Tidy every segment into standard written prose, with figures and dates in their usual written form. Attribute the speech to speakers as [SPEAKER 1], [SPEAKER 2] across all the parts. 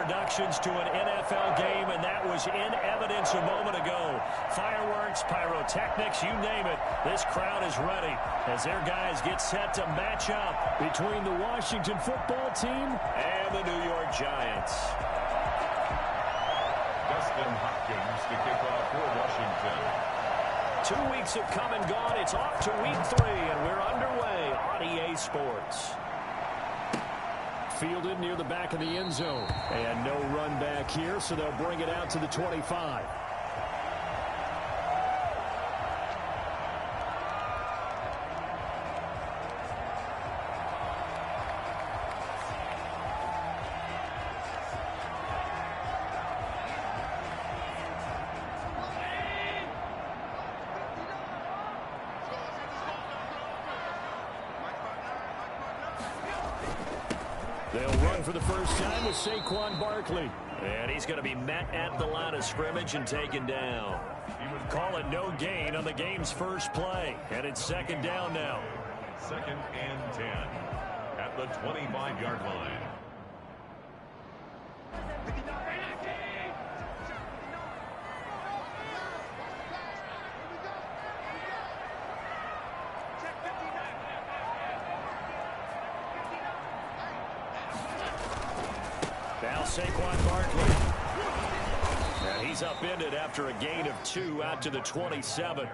[SPEAKER 1] introductions to an NFL game, and that was in evidence a moment ago. Fireworks, pyrotechnics, you name it. This crowd is ready as their guys get set to match up between the Washington football team and the New York Giants.
[SPEAKER 2] Dustin Hopkins to kick off for Washington.
[SPEAKER 1] 2 weeks have come and gone. It's off to week 3, and we're underway on EA Sports. Fielded near the back of the end zone. And no run back here, so they'll bring it out to the 25. They'll run for the first time with Saquon Barkley. And he's going to be met at the line of scrimmage and taken down. Call it no gain on the game's first play. And it's second down now.
[SPEAKER 2] 2nd and 10 at the 25-yard line.
[SPEAKER 1] Now Saquon Barkley. And he's upended after a gain of 2 out to the 27.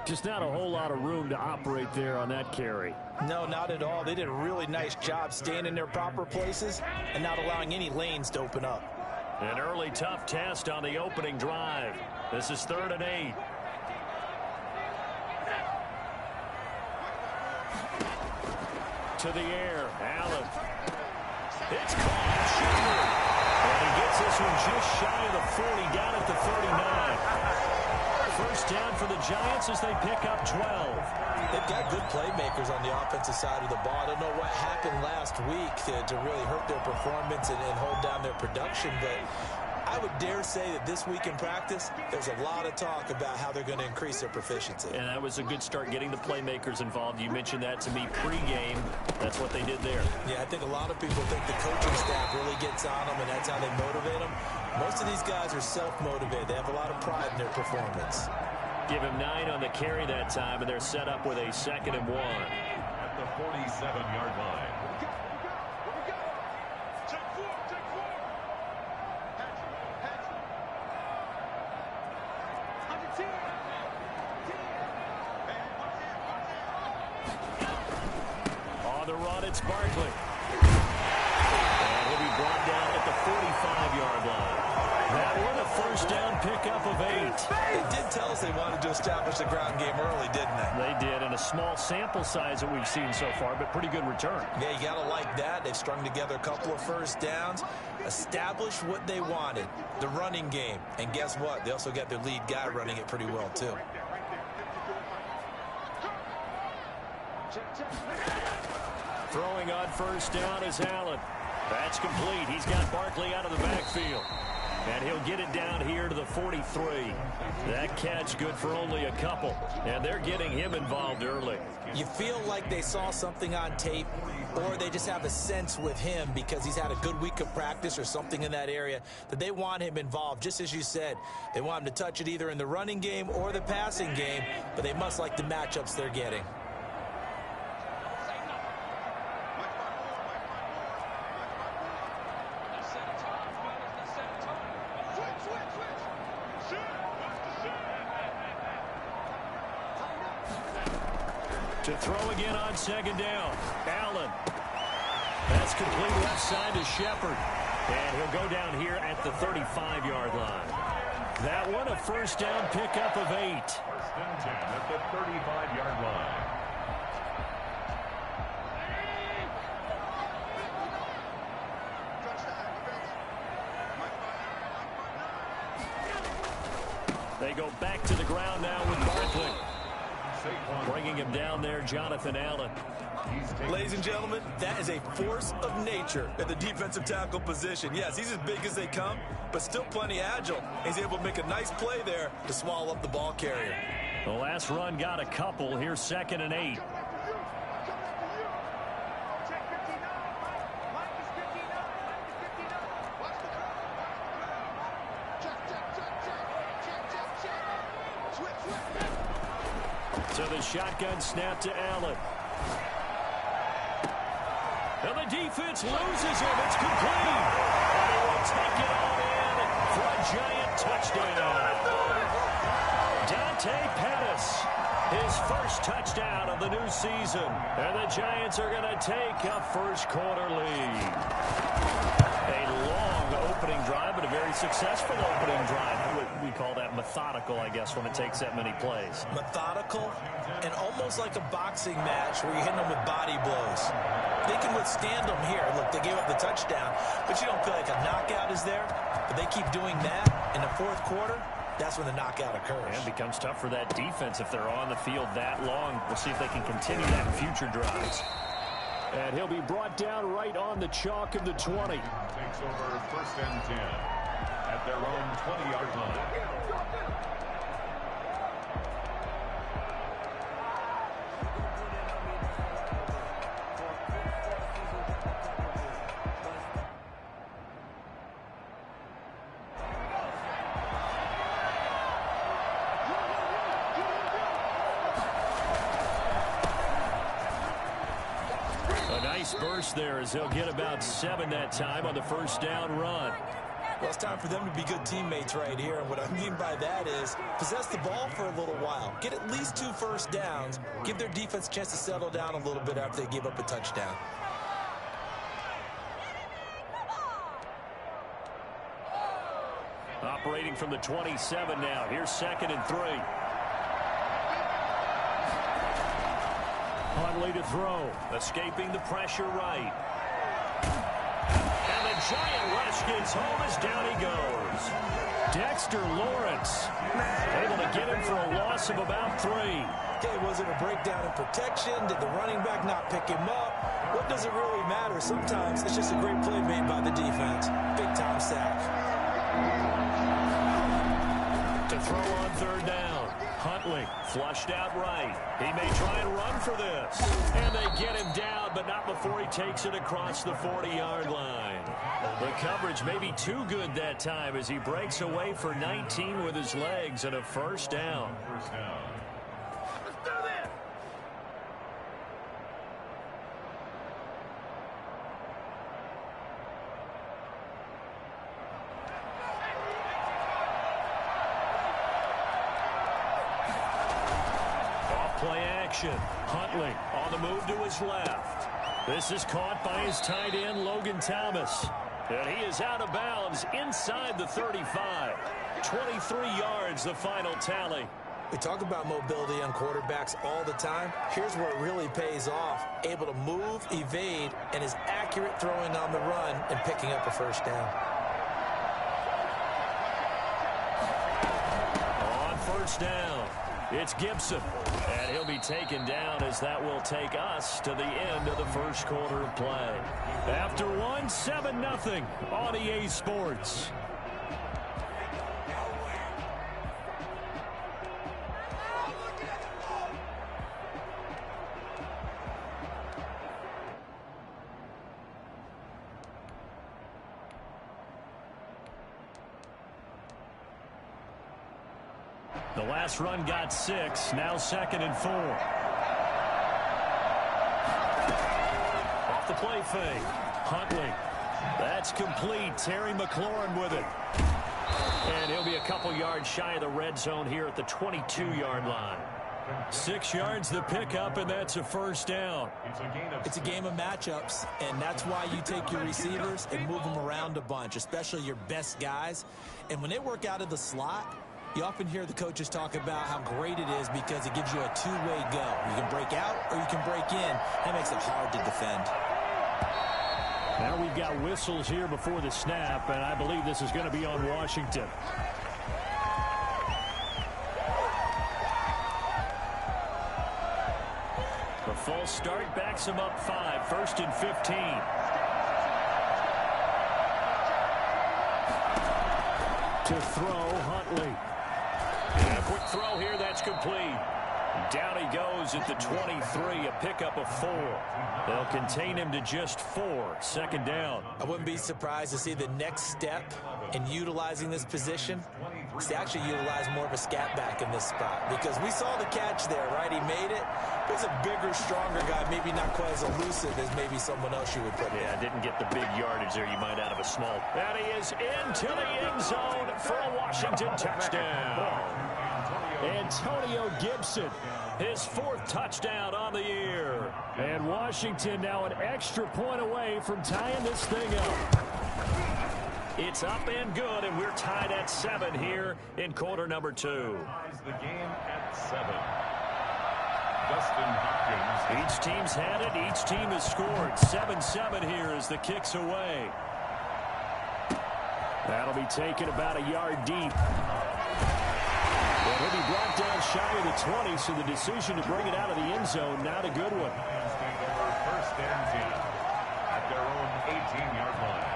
[SPEAKER 1] Just not a whole lot of room to operate there on that carry.
[SPEAKER 3] No, not at all. They did a really nice job staying in their proper places and not allowing any lanes to open up.
[SPEAKER 1] An early tough test on the opening drive. This is 3rd and 8. To the air, Allen. It's caught. And he gets this one just shy of the 40, down at the 39. First down for the Giants as they pick up 12.
[SPEAKER 3] They've got good playmakers on the offensive side of the ball. I don't know what happened last week to really hurt their performance and hold down their production, but I would dare say that this week in practice, there's a lot of talk about how they're going to increase their proficiency.
[SPEAKER 1] And that was a good start, getting the playmakers involved. You mentioned that to me pregame. That's what they did there.
[SPEAKER 3] Yeah, I think a lot of people think the coaching staff really gets on them, and that's how they motivate them. Most of these guys are self-motivated. They have a lot of pride in their performance.
[SPEAKER 1] Give him 9 on the carry that time, and they're set up with a 2nd and 1.
[SPEAKER 2] At the 47-yard line.
[SPEAKER 1] On the run, it's Barkley. And he'll be brought down at the 45-yard line. That one, a first down pickup of 8.
[SPEAKER 3] They did tell us they wanted to establish the ground game early, didn't they?
[SPEAKER 1] They did, and a small sample size that we've seen so far, but pretty good return.
[SPEAKER 3] Yeah, you got to like that. They've strung together a couple of first downs, established what they wanted, the running game. And guess what? They also got their lead guy running it pretty well, too.
[SPEAKER 1] Throwing on first down is Allen. That's complete. He's got Barkley out of the backfield. And he'll get it down here to the 43. That catch good for only a couple. And they're getting him involved early.
[SPEAKER 3] You feel like they saw something on tape, or they just have a sense with him because he's had a good week of practice or something in that area that they want him involved. Just as you said, they want him to touch it either in the running game or the passing game, but they must like the matchups they're getting.
[SPEAKER 1] To throw again on 2nd down. Allen. That's complete left side to Shepard. And he'll go down here at the 35-yard line. That one, a first down pickup of 8.
[SPEAKER 2] 1st and 10 at the 35-yard line.
[SPEAKER 1] They go back to the ground now with Barkley. Bringing him down there, Jonathan Allen.
[SPEAKER 3] Ladies and gentlemen, that is a force of nature at the defensive tackle position. Yes, he's as big as they come, but still plenty agile. He's able to make a nice play there to swallow up the ball carrier.
[SPEAKER 1] The last run got a couple. Here's 2nd and 8. So the shotgun snap to Allen. And the defense loses him. It's complete. And he will take it on in for a giant touchdown. Dante Pettis, his first touchdown of the new season. And the Giants are going to take a first-quarter lead. A long opening drive, but a very successful opening drive. We call that methodical, I guess, when it takes that many plays.
[SPEAKER 3] Methodical and almost like a boxing match where you're hitting them with body blows. They can withstand them here. Look, they gave up the touchdown, but you don't feel like a knockout is there. But they keep doing that in the fourth quarter. That's when the knockout occurs.
[SPEAKER 1] And it becomes tough for that defense if they're on the field that long. We'll see if they can continue that in future drives. And he'll be brought down right on the chalk of the 20.
[SPEAKER 2] Takes over first and 10 at their own 20-yard line.
[SPEAKER 1] Burst there as they'll get about 7 that time on the first down run.
[SPEAKER 3] Well, it's time for them to be good teammates right here. And what I mean by that is possess the ball for a little while. Get at least 2 first downs. Give their defense a chance to settle down a little bit after they give up a touchdown.
[SPEAKER 1] Operating from the 27 now. Here's 2nd and 3. Huntley to throw. Escaping the pressure right. And the giant rush gets home as down he goes. Dexter Lawrence able to get him for a loss of about 3.
[SPEAKER 3] Okay, was it a breakdown in protection? Did the running back not pick him up? What does it really matter? Sometimes it's just a great play made by the defense. Big-time sack.
[SPEAKER 1] To throw on 3rd down. Huntley flushed out right. He may try and run for this. And they get him down, but not before he takes it across the 40-yard line. The coverage may be too good that time as he breaks away for 19 with his legs and a first down.
[SPEAKER 2] First down.
[SPEAKER 4] Let's do this.
[SPEAKER 1] Play action. Huntley on the move to his left. This is caught by his tight end, Logan Thomas. And he is out of bounds inside the 35. 23 yards, the final tally.
[SPEAKER 3] We talk about mobility on quarterbacks all the time. Here's where it really pays off. Able to move, evade, and is accurate throwing on the run and picking up a first down.
[SPEAKER 1] On first down, it's Gibson. And he'll be taken down as that will take us to the end of the first quarter of play. After 7-0 on EA Sports. The last run got 6. Now 2nd and 4. Off the play fake. Huntley. That's complete. Terry McLaurin with it. And he'll be a couple yards shy of the red zone here at the 22-yard line. 6 yards the pickup, and that's a first down.
[SPEAKER 3] It's a game of matchups, and that's why you take your receivers and move them around a bunch, especially your best guys. And when they work out of the slot, you often hear the coaches talk about how great it is because it gives you a two-way go. You can break out or you can break in. That makes it hard to defend.
[SPEAKER 1] Now we've got whistles here before the snap, and I believe this is going to be on Washington. The false start backs him up 5. 1st and 15. To throw, Huntley. And a quick throw here, that's complete. Down he goes at the 23, a pickup of 4. They'll contain him to just 4. Second down.
[SPEAKER 3] I wouldn't be surprised to see the next step in utilizing this position is to actually utilize more of a scat back in this spot, because we saw the catch there, right? He made it. He's a bigger, stronger guy, maybe not quite as elusive as maybe someone else you would put in.
[SPEAKER 1] Yeah, didn't get the big yardage there you might out of a small. And he is into the end zone for a Washington touchdown. Antonio Gibson, his 4th touchdown on the year. And Washington now an extra point away from tying this thing up. It's up and good, and we're tied at 7 here in quarter number 2.
[SPEAKER 2] The game at 7. Dustin Hopkins.
[SPEAKER 1] Each team's had it. Each team has scored. 7-7 here as the kick's away. That'll be taken about a yard deep. Well, he'll be brought down shy of the 20, so the decision to bring it out of the end zone, not a good one.
[SPEAKER 2] First and 10 at their own 18-yard line.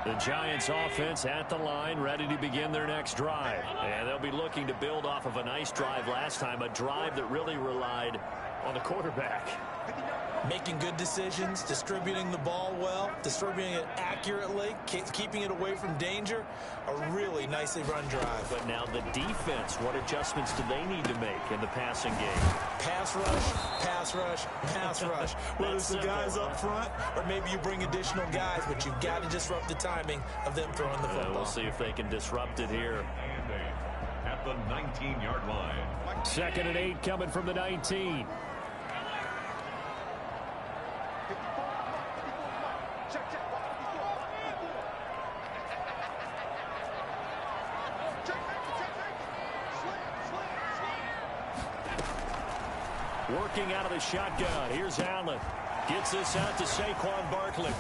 [SPEAKER 1] The Giants offense at the line, ready to begin their next drive. And they'll be looking to build off of a nice drive last time, a drive that really relied on the quarterback.
[SPEAKER 3] Making good decisions, distributing the ball well, distributing it accurately, keeping it away from danger. A really nicely run drive.
[SPEAKER 1] But now the defense, what adjustments do they need to make in the passing game?
[SPEAKER 3] Pass rush, pass rush, pass rush. Whether it's the guys up front or maybe you bring additional guys, but you've got to disrupt the timing of them throwing the football.
[SPEAKER 1] We'll see if they can disrupt it here.
[SPEAKER 2] At the 19-yard line.
[SPEAKER 1] 2nd and 8 coming from the 19. Working out of the shotgun. Here's Allen. Gets this out to Saquon Barkley. And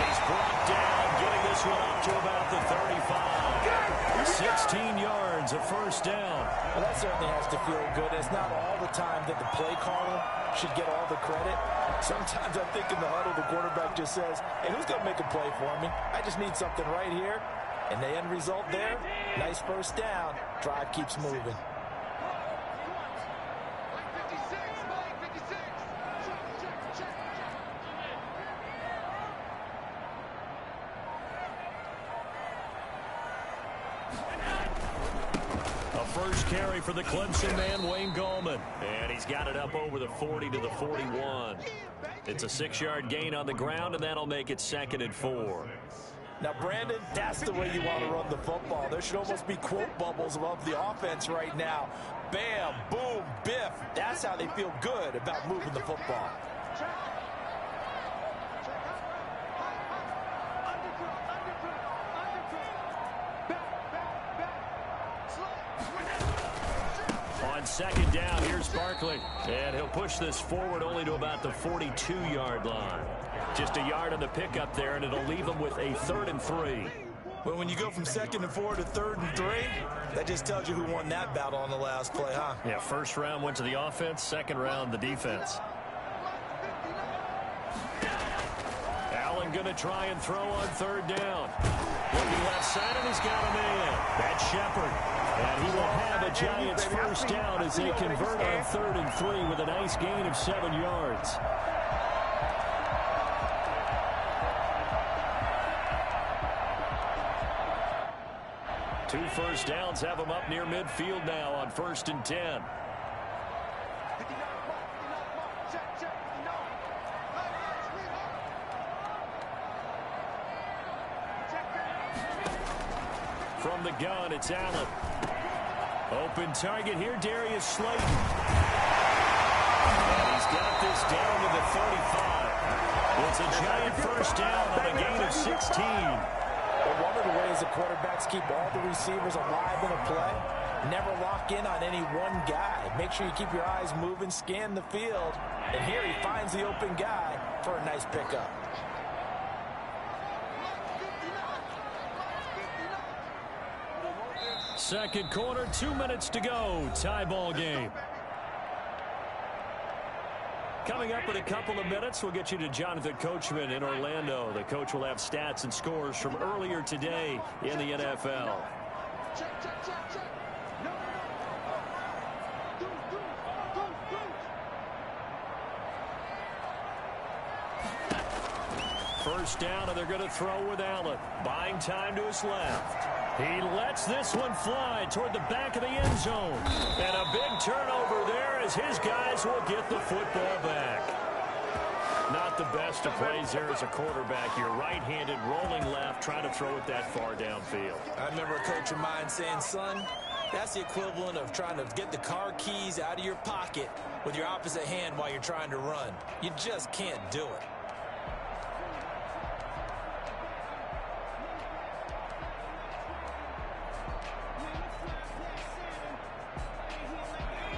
[SPEAKER 1] he's brought down, getting this one up to about the 35. 16 yards, a first down.
[SPEAKER 3] Well, that certainly has to feel good. It's not all the time that the play caller should get all the credit. Sometimes I think in the huddle, the quarterback just says, hey, who's going to make a play for me? I just need something right here. And the end result there, nice first down. Drive keeps moving.
[SPEAKER 1] First carry for the Clemson man, Wayne Gallman. And he's got it up over the 40 to the 41. It's a 6-yard gain on the ground, and that'll make it 2nd and 4.
[SPEAKER 3] Now, Brandon, that's the way you want to run the football. There should almost be quote bubbles above the offense right now. Bam, boom, biff. That's how they feel good about moving the football.
[SPEAKER 1] On 2nd down, here's Barkley. And he'll push this forward only to about the 42-yard line. Just a yard on the pickup there, and it'll leave him with a 3rd and 3.
[SPEAKER 3] Well, when you go from 2nd and 4 to 3rd and 3, that just tells you who won that battle on the last play, huh?
[SPEAKER 1] Yeah, first round went to the offense, second round the defense. Allen going to try and throw on 3rd down. Looking left side, and he's got a man. That's Shepard. And he will have a Giants first down as they convert on 3rd and 3 with a nice gain of 7 yards. Two first downs have them up near midfield now on 1st and 10. From the gun, it's Allen. Open target here, Darius Slayton. And he's got this down to the 35. It's a Giant first down on a gain of 16.
[SPEAKER 3] But one of the ways the quarterbacks keep all the receivers alive in a play, never lock in on any one guy. Make sure you keep your eyes moving, scan the field. And here he finds the open guy for a nice pickup.
[SPEAKER 1] Second quarter, 2 minutes to go. Tie ball game. Coming up in a couple of minutes, we'll get you to Jonathan Coachman in Orlando. The coach will have stats and scores from earlier today in the NFL.
[SPEAKER 4] Check. No.
[SPEAKER 1] First down, and they're going to throw with Allen. Buying time to his left. He lets this one fly toward the back of the end zone. And a big turnover there as his guys will get the football back. Not the best of plays there as a quarterback. You're right-handed, rolling left, trying to throw it that far downfield.
[SPEAKER 3] I remember a coach of mine saying, son, that's the equivalent of trying to get the car keys out of your pocket with your opposite hand while you're trying to run. You just can't do it.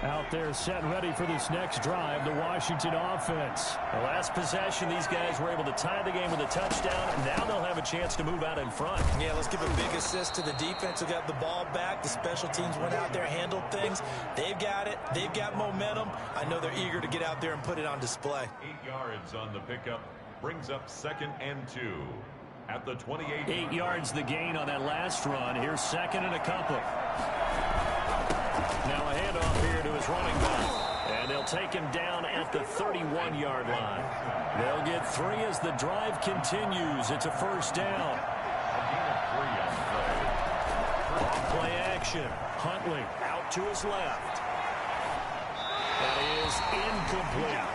[SPEAKER 1] Out there set and ready for this next drive, the Washington offense. The last possession, these guys were able to tie the game with a touchdown, and now they'll have a chance to move out in front.
[SPEAKER 3] Yeah, let's give a big assist to the defense who got the ball back. The special teams went out there, handled things. They've got it. They've got momentum. I know they're eager to get out there and put it on display.
[SPEAKER 2] 8 yards on the pickup. Brings up 2nd and 2. At the 28.
[SPEAKER 1] 8 yards the gain on that last run. Here's 2nd and a couple. Now a handoff here to his running back. And they'll take him down at the 31-yard line. They'll get 3 as the drive continues. It's a first down. Play action. Huntley out to his left. That is incomplete.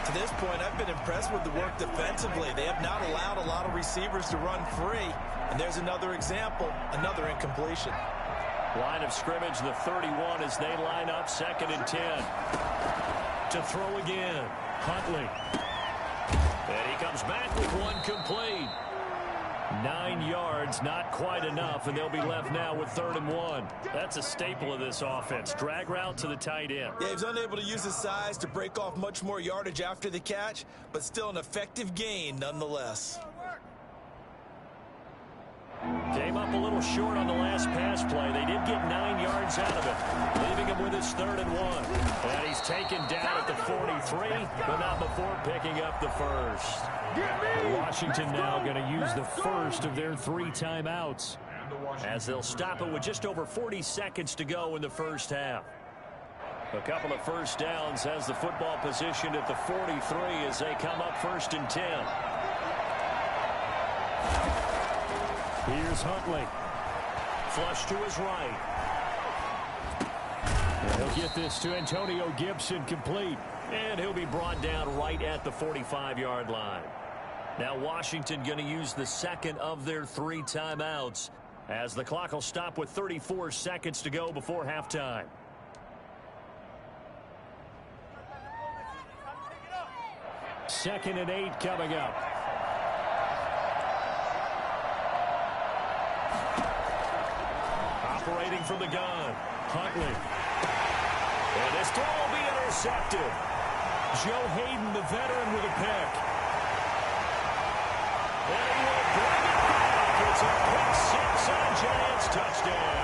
[SPEAKER 3] To this point, I've been impressed with the work defensively. They have not allowed a lot of receivers to run free. And there's another example, another incompletion.
[SPEAKER 1] Line of scrimmage, the 31 as they line up 2nd and 10. To throw again, Huntley. And he comes back with one complete. 9 yards, not quite enough, and they'll be left now with 3rd and 1. That's a staple of this offense. Drag route to the tight end.
[SPEAKER 3] Yeah, he's unable to use his size to break off much more yardage after the catch, but still an effective gain nonetheless.
[SPEAKER 1] Came up a little short on the last pass play. They did get 9 yards out of it, leaving him with his 3rd and 1. And he's taken down at the 43, but not before picking up the first. Washington now going to use the first of their 3 timeouts, as they'll stop it with just over 40 seconds to go in the first half. A couple of first downs has the football positioned at the 43 as they come up 1st and 10. Here's Huntley. Flush to his right. And he'll get this to Antonio Gibson complete. And he'll be brought down right at the 45-yard line. Now Washington going to use the 2nd of their 3 timeouts, as the clock will stop with 34 seconds to go before halftime. Second and 8 coming up. Operating from the gun, Huntley. And this throw will be intercepted. Joe Hayden, the veteran, with a pick. And he will bring it back. It's a pick 6 on Giants touchdown.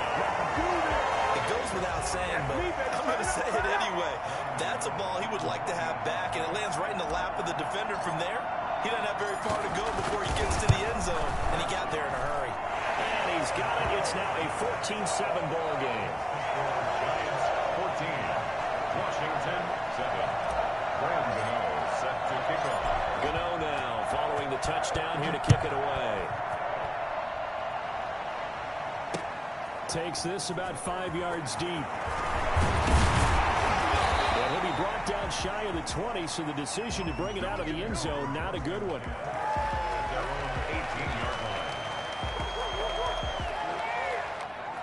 [SPEAKER 3] It goes without saying, but I'm going to say it anyway. That's a ball he would like to have back, and it lands right in the lap of the defender from there. He doesn't have very far to go before he gets to the end zone, and he got there in a hurry.
[SPEAKER 1] And he's got it. It's now a 14-7 ball game.
[SPEAKER 2] Giants 14. Washington 7. Graham Gano set to kick off.
[SPEAKER 1] Gano now following the touchdown here to kick it away. Takes this about 5 yards deep. And he'll be brought down shy of the 20, so the decision to bring it out of the end zone, not a good one.
[SPEAKER 2] Their own 18-yard line.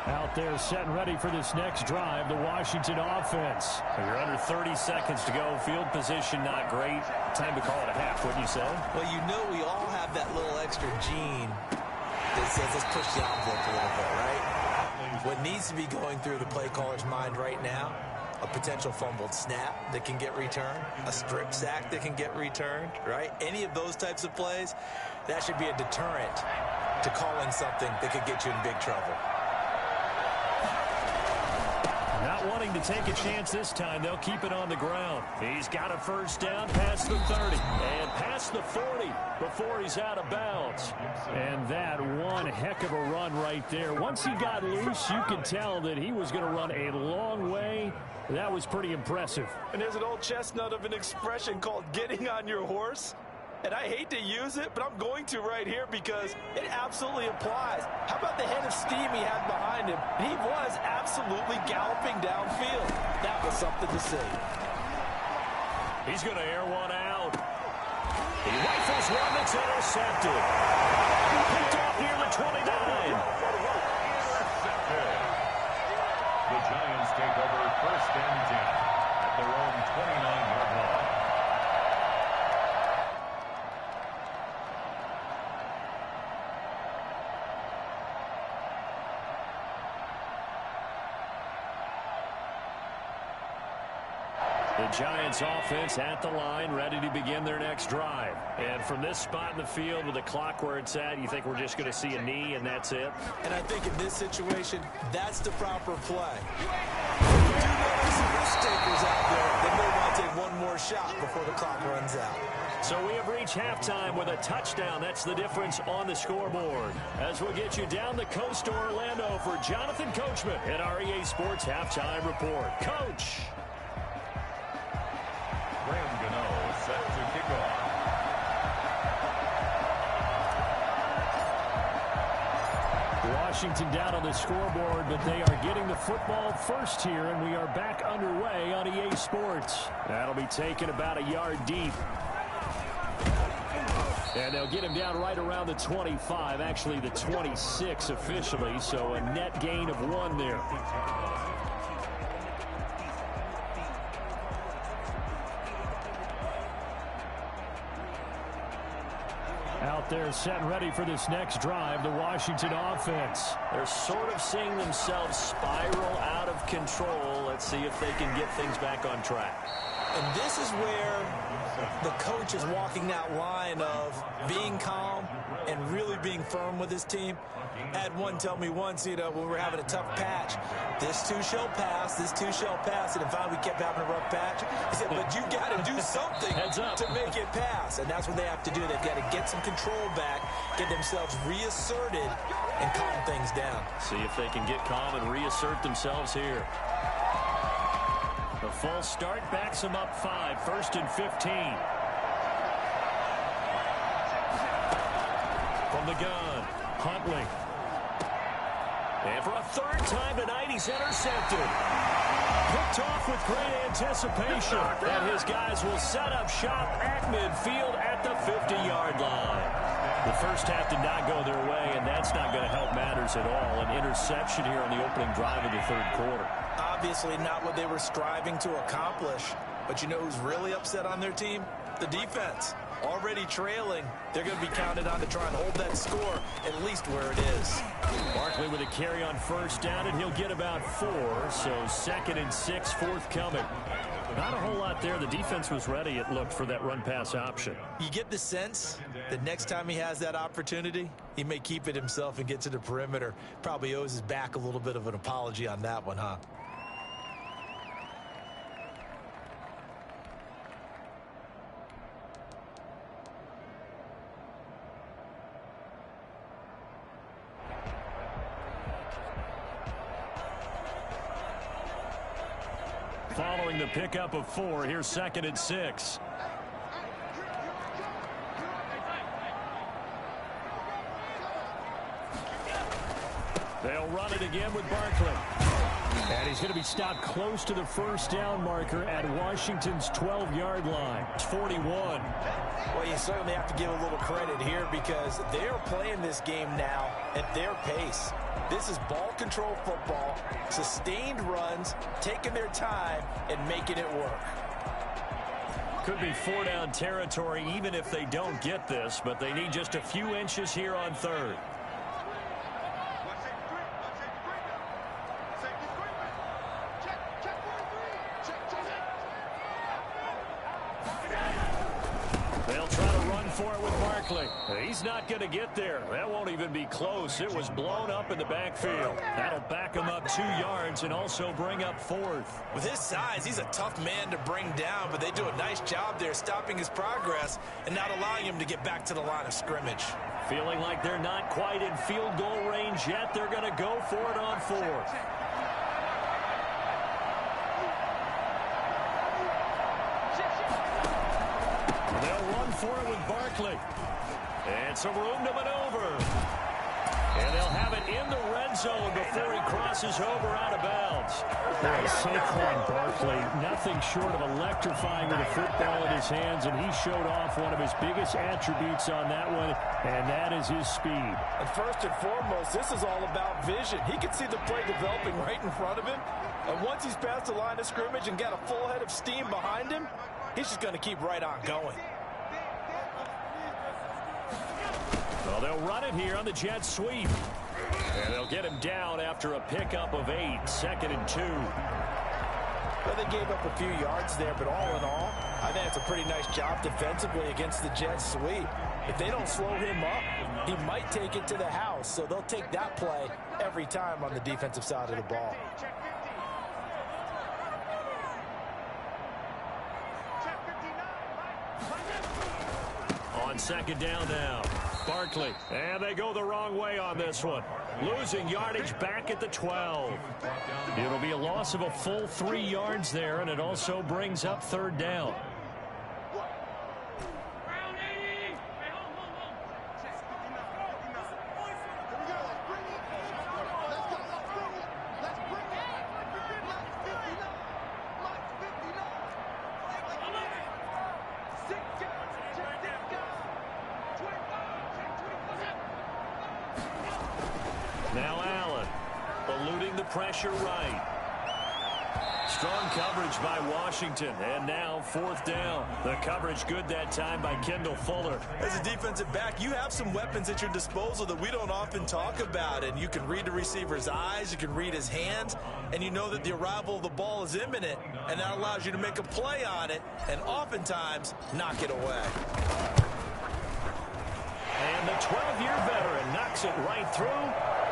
[SPEAKER 1] Out there set and ready for this next drive, the Washington offense. You're under 30 seconds to go. Field position not great. Time to call it a half, wouldn't you say?
[SPEAKER 3] Well, you know we all have that little extra gene that says let's push the envelope a little bit, right? What needs to be going through the play caller's mind right now, a potential fumbled snap that can get returned, a strip sack that can get returned, right? Any of those types of plays, that should be a deterrent to calling something that could get you in big trouble.
[SPEAKER 1] Not wanting to take a chance this time. They'll keep it on the ground. He's got a first down past the 30 and past the 40 before he's out of bounds. And that one heck of a run right there. Once he got loose, you could tell that he was going to run a long way. That was pretty impressive.
[SPEAKER 3] And there's an old chestnut of an expression called getting on your horse. And I hate to use it, but I'm going to right here because it absolutely applies. How about the head of steam he had behind him? He was absolutely galloping downfield. That was something to see.
[SPEAKER 1] He's going to air one out. He rifles one that's intercepted. Picked off near the 29.
[SPEAKER 2] Intercepted. The Giants take over first and 10 at their own 29-yard line.
[SPEAKER 1] The Giants offense at the line, ready to begin their next drive. And from this spot in the field with the clock where it's at, you think we're just going to see a knee and that's it?
[SPEAKER 3] And I think in this situation, that's the proper play. If you notice some risk takers out there, they may want to take one more shot before the clock runs out.
[SPEAKER 1] So we have reached halftime with a touchdown. That's the difference on the scoreboard. As we'll get you down the coast to Orlando for Jonathan Coachman at our EA Sports Halftime Report. Coach!
[SPEAKER 2] Graham Gano set to kick off.
[SPEAKER 1] Washington down on the scoreboard, but they are getting the football first here, and we are back underway on EA Sports. That'll be taken about a yard deep. And they'll get him down right around the 25, actually the 26 officially, so a net gain of 1 there. Out there set and ready for this next drive, the Washington offense. They're sort of seeing themselves spiral out of control. Let's see if they can get things back on track.
[SPEAKER 3] And this is where the coach is walking that line of being calm and really being firm with his team. I had one tell me once, when we were having a tough patch, this too shall pass, this too shall pass. And finally we kept having a rough patch. He said, but you got to do something to make it pass. And that's what they have to do. They've got to get some control back, get themselves reasserted, and calm things down.
[SPEAKER 1] See if they can get calm and reassert themselves here. The false start backs them up 5, 1st and 15. From the gun, Huntley. And for a 3rd time tonight, he's intercepted. Picked off with great anticipation. And his guys will set up shop at midfield at the 50-yard line. The first half did not go their way, and that's not going to help matters at all. An interception here on the opening drive of the 3rd quarter.
[SPEAKER 3] Obviously not what they were striving to accomplish. But you know who's really upset on their team? The defense. Already trailing. They're going to be counted on to try and hold that score at least where it is.
[SPEAKER 1] Barkley with a carry on 1st down, and he'll get about 4. So 2nd and 6 forthcoming. Not a whole lot there. The defense was ready, it looked, for that run-pass option.
[SPEAKER 3] You get the sense that next time he has that opportunity, he may keep it himself and get to the perimeter. Probably owes his back a little bit of an apology on that one, huh?
[SPEAKER 1] Following the pickup of 4, here's 2nd and 6. They'll run it again with Barkley. And he's going to be stopped close to the 1st down marker at Washington's 12-yard line. It's 41.
[SPEAKER 3] Well, you certainly have to give a little credit here because they're playing this game now at their pace. This is ball control football, sustained runs, taking their time, and making it work.
[SPEAKER 1] Could be 4-down territory even if they don't get this, but they need just a few inches here on 3rd. They'll try to run for it with Barkley. He's not going to get there. That won't even be close. It was blown up in the backfield. That'll back him up 2 yards and also bring up 4th.
[SPEAKER 3] With his size, he's a tough man to bring down, but they do a nice job there stopping his progress and not allowing him to get back to the line of scrimmage.
[SPEAKER 1] Feeling like they're not quite in field goal range yet. They're going to go for it on 4th. They'll run for it with Barkley. And some room to maneuver. And they'll have it in the red zone before he crosses over out of bounds. Saquon Barkley, nothing short of electrifying with a football in his hands, and he showed off one of his biggest attributes on that one, and that is his speed.
[SPEAKER 3] And first and foremost, this is all about vision. He can see the play developing right in front of him, and once he's past the line of scrimmage and got a full head of steam behind him, he's just going to keep right on going.
[SPEAKER 1] Well, they'll run it here on the jet sweep. And they'll get him down after a pickup of 8, 2nd and 2.
[SPEAKER 3] Well, they gave up a few yards there, but all in all, I think it's a pretty nice job defensively against the jet sweep. If they don't slow him up, he might take it to the house. So they'll take that play every time on the defensive side of the ball.
[SPEAKER 1] On 2nd down now, Barkley. And they go the wrong way on this one. Losing yardage back at the 12. It'll be a loss of a full 3 yards there, and it also brings up 3rd down. Now Allen, eluding the pressure right. Strong coverage by Washington, and now 4th down. The coverage good that time by Kendall Fuller.
[SPEAKER 3] As a defensive back, you have some weapons at your disposal that we don't often talk about, and you can read the receiver's eyes, you can read his hands, and you know that the arrival of the ball is imminent, and that allows you to make a play on it, and oftentimes knock it away.
[SPEAKER 1] And the 12-year veteran knocks it right through,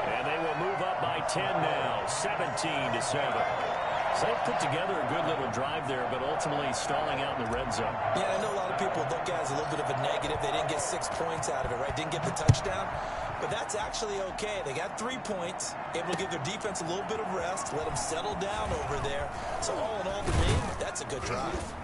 [SPEAKER 1] and they will move up by 10 now, 17-7. So they put together a good little drive there, but ultimately stalling out in the red zone.
[SPEAKER 3] Yeah, I know a lot of people look at it as a little bit of a negative. They didn't get 6 points out of it, right? Didn't get the touchdown. But that's actually okay. They got 3 points, able to give their defense a little bit of rest, let them settle down over there. So all in all, to me, that's a good drive.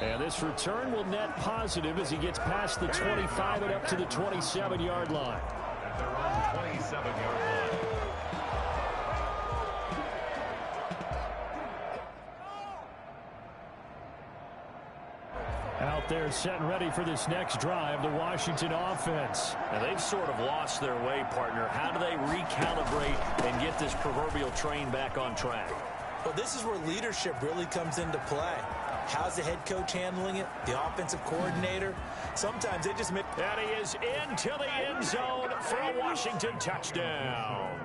[SPEAKER 1] And this return will net positive as he gets past the 25 and up to the 27-yard line.
[SPEAKER 2] At their own 27-yard line.
[SPEAKER 1] Out there set and ready for this next drive, the Washington offense. Now they've sort of lost their way, partner. How do they recalibrate and get this proverbial train back on track?
[SPEAKER 3] Well, this is where leadership really comes into play. How's the head coach handling it? The offensive coordinator? Sometimes they just make...
[SPEAKER 1] And he is into the end zone for a Washington touchdown.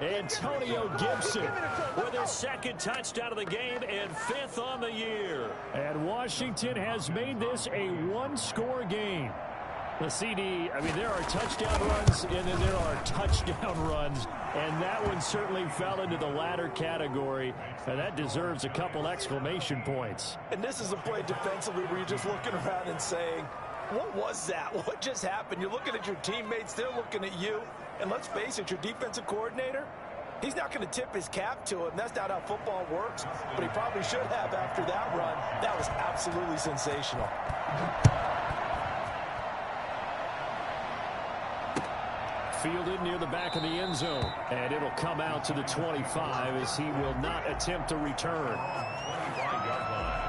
[SPEAKER 1] Antonio Gibson with his 2nd touchdown of the game and 5th on the year. And Washington has made this a 1-score game. The CD, I mean, there are touchdown runs and then there are touchdown runs. And that one certainly fell into the latter category. And that deserves a couple exclamation points.
[SPEAKER 3] And this is a play defensively where you're just looking around and saying, what was that? What just happened? You're looking at your teammates. They're looking at you. And let's face it, your defensive coordinator, he's not going to tip his cap to him. That's not how football works. But he probably should have after that run. That was absolutely sensational.
[SPEAKER 1] Fielded near the back of the end zone. And it'll come out to the 25 as he will not attempt to return.
[SPEAKER 2] 25-yard line.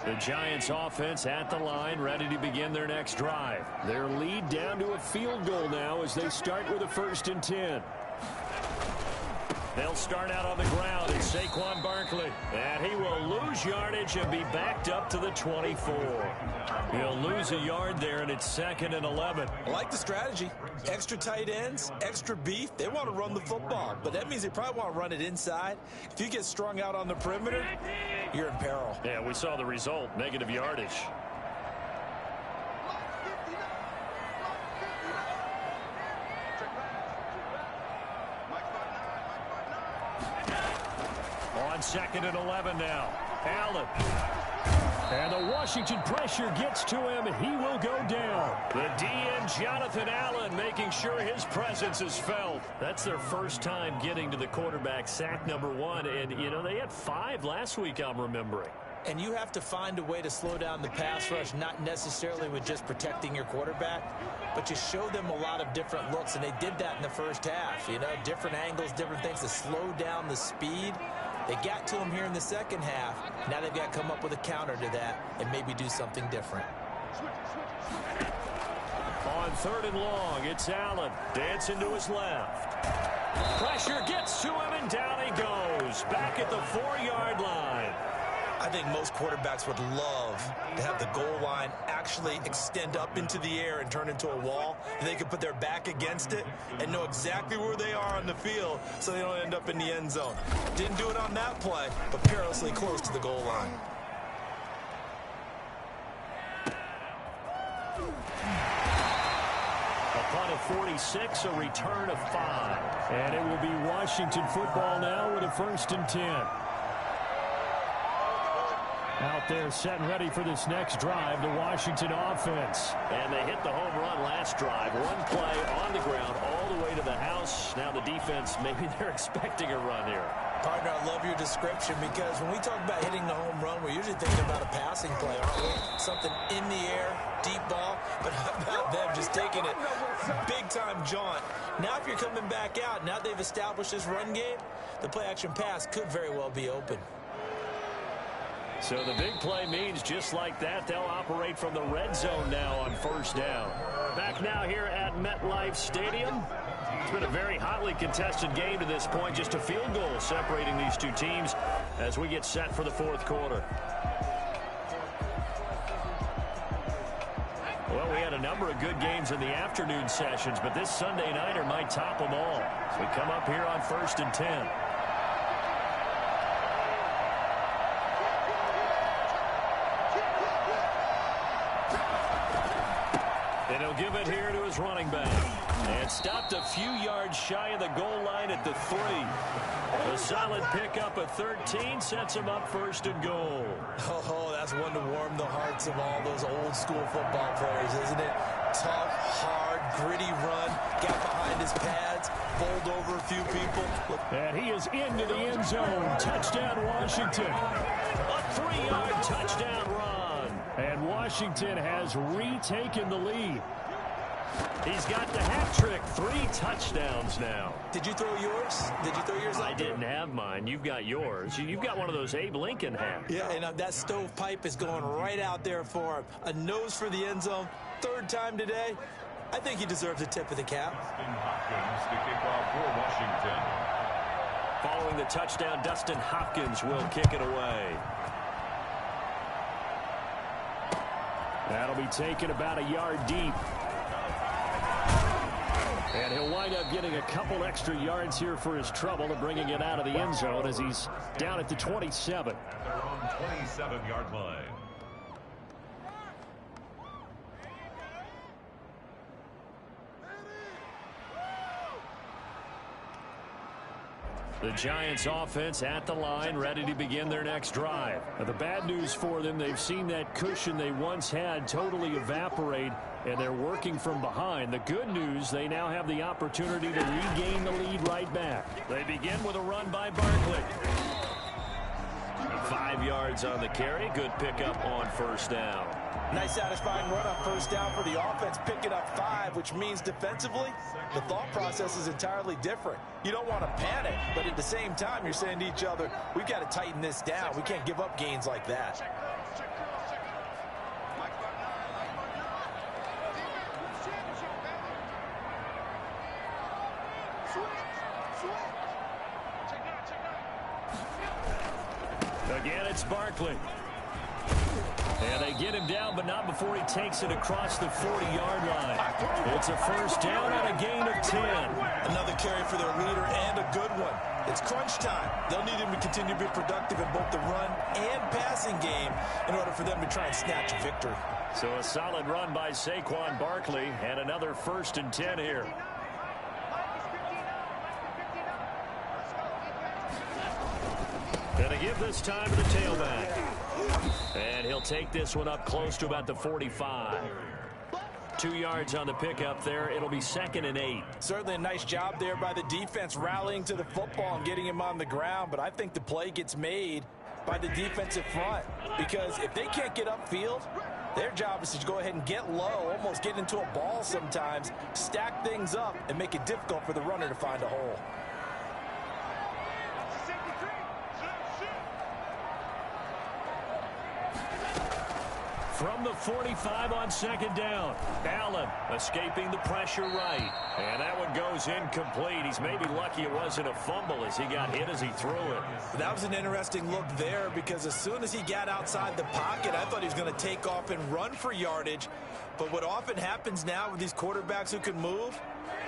[SPEAKER 1] The Giants offense at the line, ready to begin their next drive. Their lead down to a field goal now as they start with a 1st and 10. They'll start out on the ground. It's Saquon Barkley. And he will lose yardage and be backed up to the 24. He'll lose a yard there, and it's 2nd and 11.
[SPEAKER 3] I like the strategy. Extra tight ends, extra beef. They want to run the football, but that means they probably want to run it inside. If you get strung out on the perimeter, you're in peril.
[SPEAKER 1] Yeah, we saw the result, negative yardage. On 2nd and 11 now. Allen. And the Washington pressure gets to him. He will go down. The DN, Jonathan Allen, making sure his presence is felt. That's their first time getting to the quarterback, sack number 1. And, you know, they had 5 last week, I'm remembering.
[SPEAKER 3] And you have to find a way to slow down the pass rush, not necessarily with just protecting your quarterback, but you show them a lot of different looks, and they did that in the first half. You know, different angles, different things to slow down the speed. They got to him here in the second half. Now they've got to come up with a counter to that and maybe do something different.
[SPEAKER 1] On 3rd and long, it's Allen. Dancing to his left. Pressure gets to him, and down he goes. Back at the 4-yard line.
[SPEAKER 3] I think most quarterbacks would love to have the goal line actually extend up into the air and turn into a wall, and they can put their back against it and know exactly where they are on the field so they don't end up in the end zone. Didn't do it on that play, but perilously close to the goal line.
[SPEAKER 1] A punt of 46, a return of 5. And it will be Washington football now with a 1st and 10. Out there set and ready for this next drive, the Washington offense. And they hit the home run last drive. One play on the ground all the way to the house. Now the defense, maybe they're expecting a run here.
[SPEAKER 3] Partner, I love your description, because when we talk about hitting the home run, we're usually thinking about a passing play, aren't we? Something in the air, deep ball. But how about them just taking it big-time jaunt? Now if you're coming back out, now they've established this run game, the play-action pass could very well be open.
[SPEAKER 1] So the big play means just like that, they'll operate from the red zone now on 1st down. Back now here at MetLife Stadium. It's been a very hotly contested game to this point. Just a field goal separating these two teams as we get set for the 4th quarter. Well, we had a number of good games in the afternoon sessions, but this Sunday nighter might top them all. So we come up here on 1st and 10. And he'll give it here to his running back. And stopped a few yards shy of the goal line at the 3. A solid pickup at 13 sets him up 1st and goal.
[SPEAKER 3] Oh, that's one to warm the hearts of all those old school football players, isn't it? Tough, hard, gritty run. Got behind his pads, bowled over a few people.
[SPEAKER 1] And he is into the end zone. Touchdown, Washington. A 3-yard touchdown run. And Washington has retaken the lead. He's got the hat trick. 3 touchdowns now.
[SPEAKER 3] Did you throw yours? Did you throw yours out
[SPEAKER 1] I didn't have mine. You've got yours. You've got one of those Abe Lincoln hats.
[SPEAKER 3] Yeah, and that stovepipe is going right out there for him. A nose for the end zone. 3rd time today. I think he deserves a tip of the cap.
[SPEAKER 2] Dustin Hopkins to kick off for Washington.
[SPEAKER 1] Following the touchdown, Dustin Hopkins will kick it away. That'll be taken about a yard deep. And he'll wind up getting a couple extra yards here for his trouble and bringing it out of the end zone as he's down at the 27.
[SPEAKER 2] At their own 27-yard line.
[SPEAKER 1] The Giants offense at the line, ready to begin their next drive. Now, the bad news for them, they've seen that cushion they once had totally evaporate, and they're working from behind. The good news, they now have the opportunity to regain the lead right back. They begin with a run by Barkley. 5 yards on the carry. Good pickup on 1st down.
[SPEAKER 3] Nice satisfying run on 1st down for the offense, picking up 5, which means defensively, the thought process is entirely different. You don't want to panic, but at the same time, you're saying to each other, we've got to tighten this down. We can't give up gains like that.
[SPEAKER 1] Again, it's Barkley. And they get him down, but not before he takes it across the 40-yard line. It's a first down and a gain of 10.
[SPEAKER 3] Another carry for their leader and a good one. It's crunch time. They'll need him to continue to be productive in both the run and passing game in order for them to try and snatch a victory.
[SPEAKER 1] So a solid run by Saquon Barkley and another first and 10 here. Gonna give this time to the tailback. And he'll take this one up close to about the 45. 2 yards on the pickup there. It'll be 2nd and 8.
[SPEAKER 3] Certainly a nice job there by the defense rallying to the football and getting him on the ground. But I think the play gets made by the defensive front. Because if they can't get upfield, their job is to go ahead and get low, almost get into a ball sometimes, stack things up, and make it difficult for the runner to find a hole.
[SPEAKER 1] From the 45 on 2nd down. Allen escaping the pressure right. And that one goes incomplete. He's maybe lucky it wasn't a fumble as he got hit as he threw it.
[SPEAKER 3] That was an interesting look there because as soon as he got outside the pocket, I thought he was going to take off and run for yardage. But what often happens now with these quarterbacks who can move,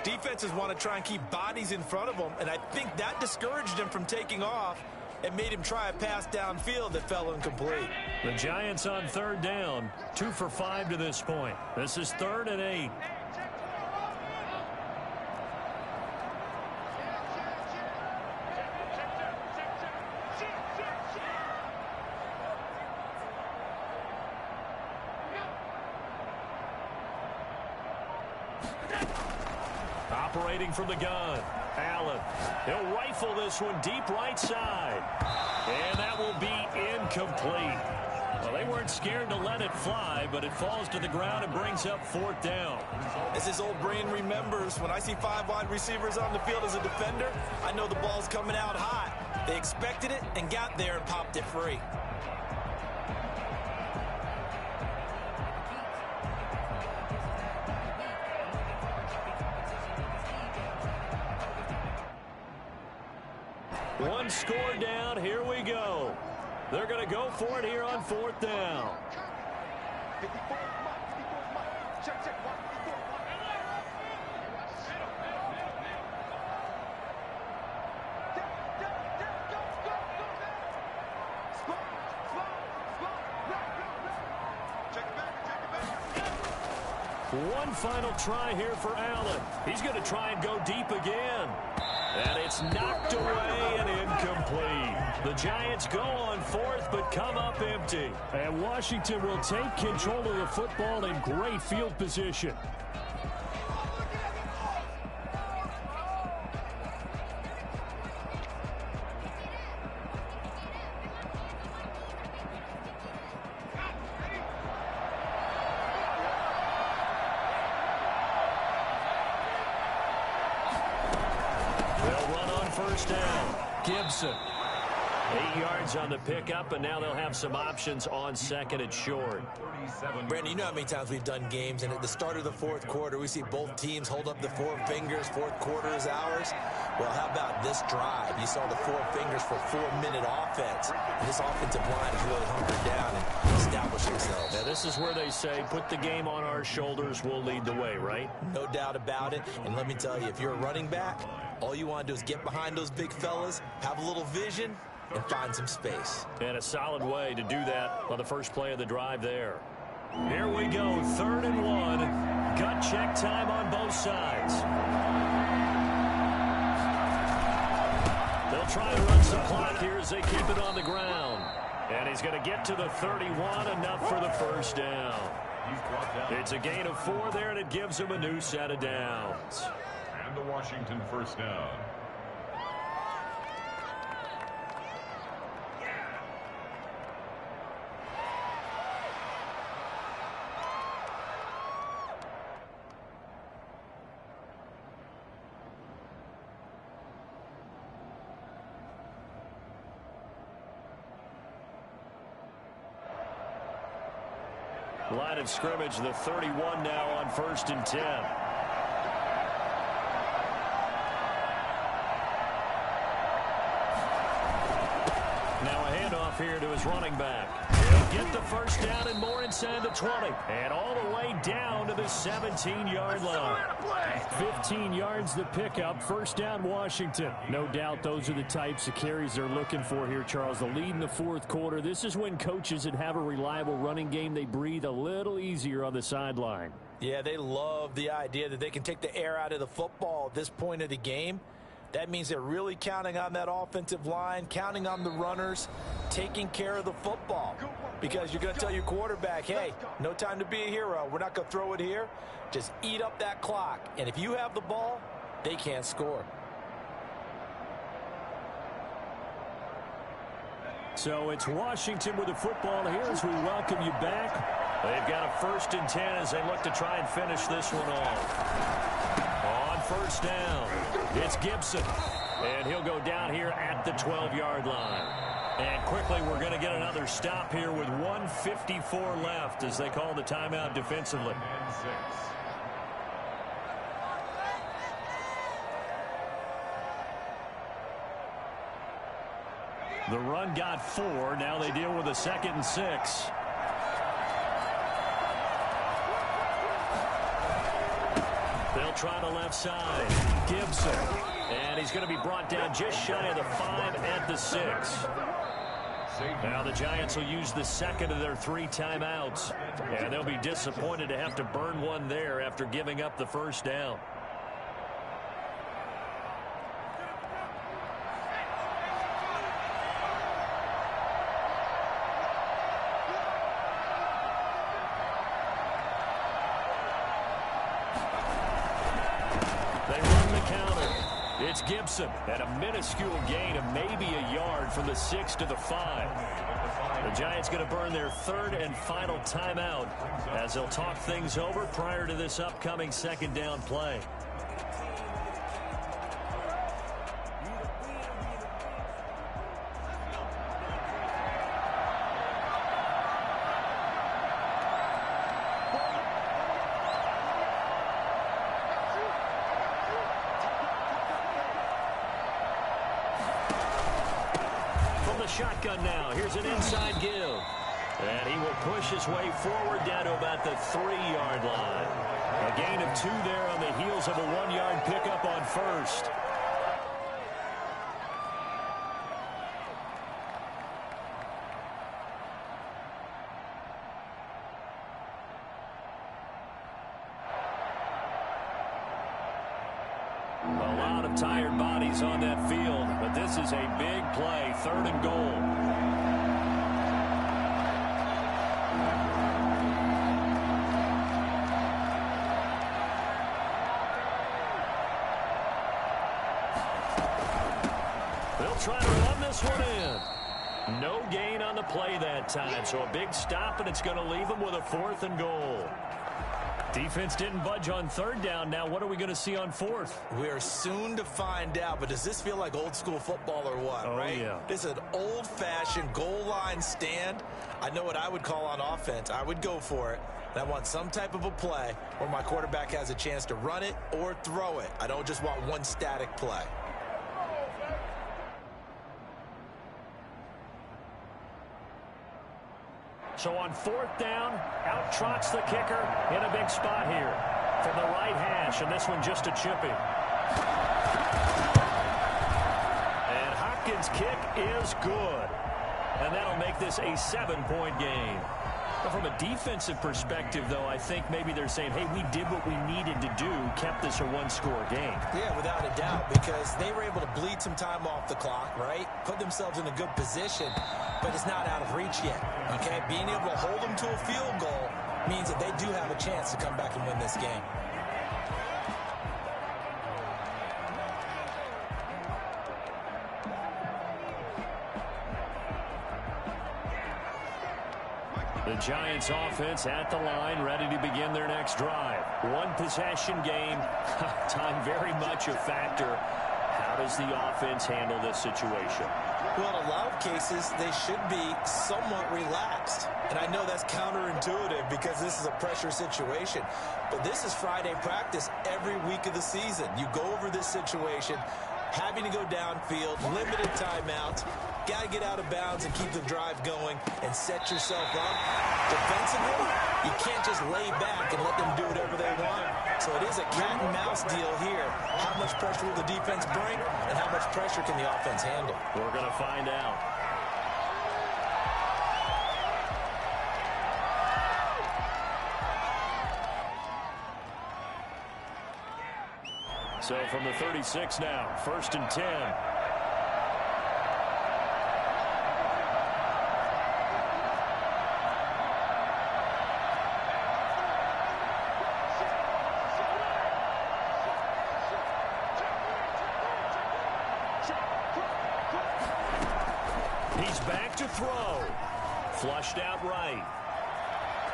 [SPEAKER 3] defenses want to try and keep bodies in front of them. And I think that discouraged him from taking off and made him try a pass downfield that fell incomplete.
[SPEAKER 1] The Giants on 3rd down, 2 for 5 to this point. This is 3rd and 8. Operating from the gun, Allen. He'll rifle this one deep right side. And that will be incomplete. Well, they weren't scared to let it fly, but it falls to the ground and brings up 4th down.
[SPEAKER 3] As his old brain remembers, when I see 5 wide receivers on the field as a defender, I know the ball's coming out hot. They expected it and got there and popped it free.
[SPEAKER 1] One score down. Here we go. They're going to go for it here on 4th down. One final try here for Allen. He's going to try and go deep again. And it's knocked away and incomplete. The Giants go on 4th, but come up empty. And Washington will take control of the football in great field position. First down. Gibson. 8 yards on the pickup, and now they'll have some options on 2nd and short.
[SPEAKER 3] Brandon, you know how many times we've done games, and at the start of the 4th quarter, we see both teams hold up the 4 fingers. 4th quarter is ours. Well, how about this drive? You saw the 4 fingers for 4-minute offense. And this offensive line is really hunkered down and established themselves.
[SPEAKER 1] Now, this is where they say, put the game on our shoulders, we'll lead the way, right?
[SPEAKER 3] No doubt about it. And let me tell you, if you're a running back, all you want to do is get behind those big fellas, have a little vision, and find some space.
[SPEAKER 1] And a solid way to do that on the first play of the drive there. Here we go, 3rd and 1. Gut check time on both sides. They'll try and run some clock here as they keep it on the ground. And he's going to get to the 31, enough for the first down. It's a gain of 4 there, and it gives him a new set of downs.
[SPEAKER 2] And the Washington first down.
[SPEAKER 1] Line of scrimmage, the 31 now on 1st and 10. Now a handoff handoff here to his running back. He'll get the first down and more inside the 20. And all the way down to the 17-yard line. 15 yards the pickup. First down, Washington. No doubt those are the types of carries they're looking for here, Charles. The lead in the fourth quarter. This is when coaches that have a reliable running game, they breathe a little easier on the sideline.
[SPEAKER 3] Yeah, they love the idea that they can take the air out of the football at this point of the game. That means they're really counting on that offensive line, counting on the runners, taking care of the football. Because you're going to tell your quarterback, hey, no time to be a hero. We're not going to throw it here. Just eat up that clock. And if you have the ball, they can't score.
[SPEAKER 1] So it's Washington with the football here as we welcome you back. They've got a 1st and 10 as they look to try and finish this one off. On first down, it's Gibson. And he'll go down here at the 12-yard line. And quickly, we're going to get another stop here with 1:54 left as they call the timeout defensively. The run got 4. Now they deal with a 2nd and 6. They'll try the left side. Gibson. And he's going to be brought down just shy of the 5 at the 6. Now the Giants will use the 2nd of their 3 timeouts. And they'll be disappointed to have to burn one there after giving up the first down. It's Gibson at a minuscule gain of maybe a yard from the 6 to the 5. The Giants going to burn their 3rd and final timeout as they'll talk things over prior to this upcoming 2nd down play. Shotgun now. Here's an inside give. And he will push his way forward down to about the 3-yard line. A gain of 2 there on the heels of a 1-yard pickup on first. A lot of tired bodies on that field, but this is a big play, 3rd and goal. They'll try to run this one in. No gain on the play that time, so a big stop, and it's going to leave them with a 4th and goal. Defense didn't budge on 3rd down. Now what are we going to see on 4th?
[SPEAKER 3] We are soon to find out, but does this feel like old school football or what, right?
[SPEAKER 1] Yeah.
[SPEAKER 3] This is an old-fashioned goal line stand. I know what I would call on offense. I would go for it. And I want some type of a play where my quarterback has a chance to run it or throw it. I don't just want one static play.
[SPEAKER 1] So on 4th down, out trots the kicker in a big spot here from the right hash, and this one just a chippy. And Hopkins' kick is good. And that'll make this a 7-point game. But from a defensive perspective, though, I think maybe they're saying, hey, we did what we needed to do, kept this a 1-score game.
[SPEAKER 3] Yeah, without a doubt, because they were able to bleed some time off the clock, right? Put themselves in a good position, but it's not out of reach yet, okay? Being able to hold them to a field goal means that they do have a chance to come back and win this game.
[SPEAKER 1] The Giants offense at the line, ready to begin their next drive. 1-possession game. Time very much a factor. How does the offense handle this situation?
[SPEAKER 3] Well, in a lot of cases, they should be somewhat relaxed. And I know that's counterintuitive because this is a pressure situation. But this is Friday practice every week of the season. You go over this situation. having to go downfield, limited timeouts. Got to get out of bounds and keep the drive going and set yourself up. Defensively, you can't just lay back and let them do whatever they want. So it is a cat and mouse deal here. How much pressure will the defense bring, and how much pressure can the offense handle?
[SPEAKER 1] We're going to find out. So from the 36 now, 1st and 10. He's back to throw. Flushed out right.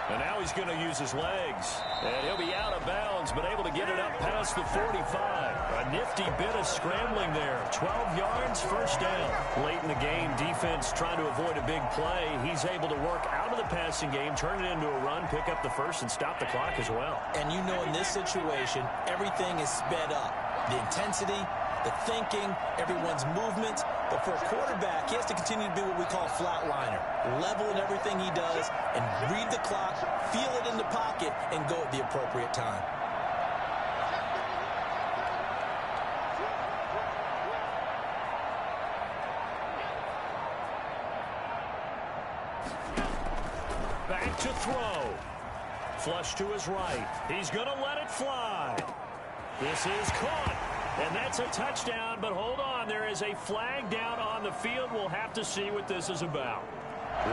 [SPEAKER 1] And now he's going to use his legs. And he'll be out of bounds, but able to get it up past the 45. A nifty bit of scrambling there. 12 yards, 1st down. Late in the game, defense trying to avoid a big play. He's able to work out of the passing game, turn it into a run, pick up the first, and stop the clock as well.
[SPEAKER 3] And you know in this situation, everything is sped up. The intensity, the thinking, everyone's movements. But for a quarterback, he has to continue to be what we call a flatliner. Level in everything he does and read the clock, feel it in the pocket, and go at the appropriate time.
[SPEAKER 1] Back to throw. Flush to his right. He's going to let it fly. This is caught. And that's a touchdown, but hold on. There is a flag down on the field. We'll have to see what this is about.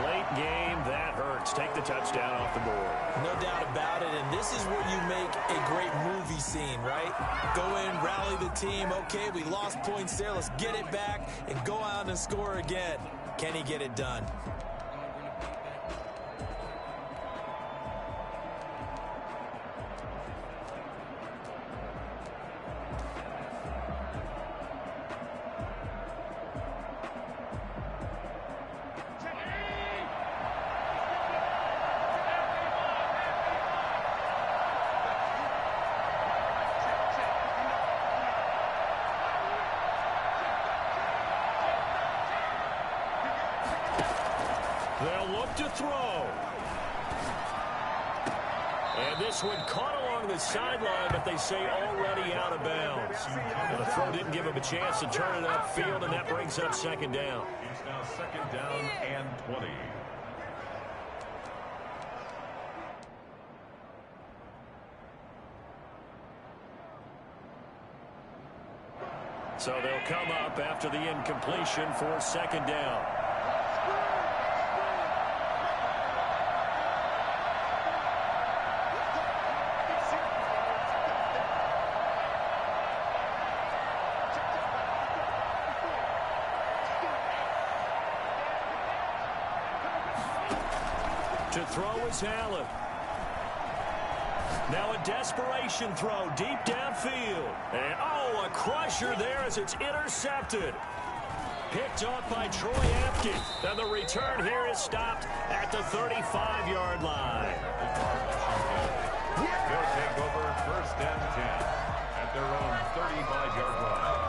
[SPEAKER 1] Late game, that hurts. Take the touchdown off the board.
[SPEAKER 3] No doubt about it, and this is where you make a great movie scene, right? Go in, rally the team. Okay, we lost points there. Let's get it back and go out and score again. Can he get it done?
[SPEAKER 1] They'll look to throw. And this one caught along the sideline, but they say already out of bounds. And the throw didn't give him a chance to turn it upfield, and that brings up 2nd down.
[SPEAKER 2] It's now 2nd down and 20.
[SPEAKER 1] So they'll come up after the incompletion for 2nd down. To throw is Allen. Now a desperation throw deep downfield. And, oh, a crusher there as it's intercepted. Picked off by Troy Apke. And the return here is stopped at the 35-yard line.
[SPEAKER 2] They'll take over 1st and 10 at their own 35-yard line.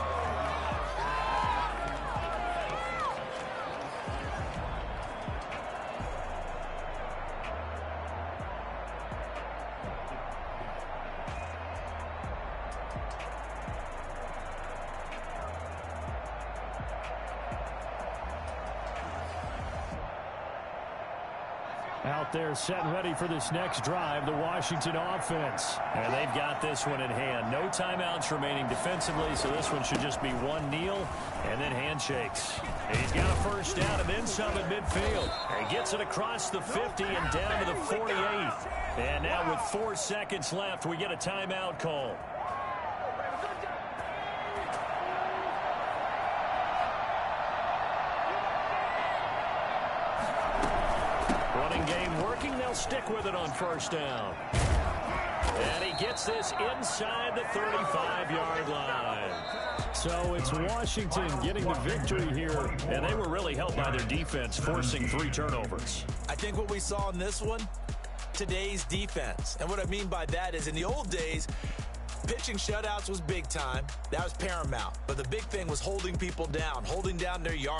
[SPEAKER 1] Out there set and ready for this next drive, the Washington offense. And they've got this one in hand. No timeouts remaining defensively, so this one should just be one kneel and then handshakes. And he's got a 1st down and then some at midfield. And he gets it across the 50 and down to the 48. And now with 4 seconds left, we get a timeout call. Game working, they'll stick with it on 1st down. And he gets this inside the 35-yard line. So it's Washington getting the victory here, and they were really helped by their defense, forcing 3 turnovers.
[SPEAKER 3] I think what we saw in this one, today's defense. And what I mean by that is in the old days, Pitching shutouts was big time. That was paramount. But the big thing was holding people down, holding down their yard.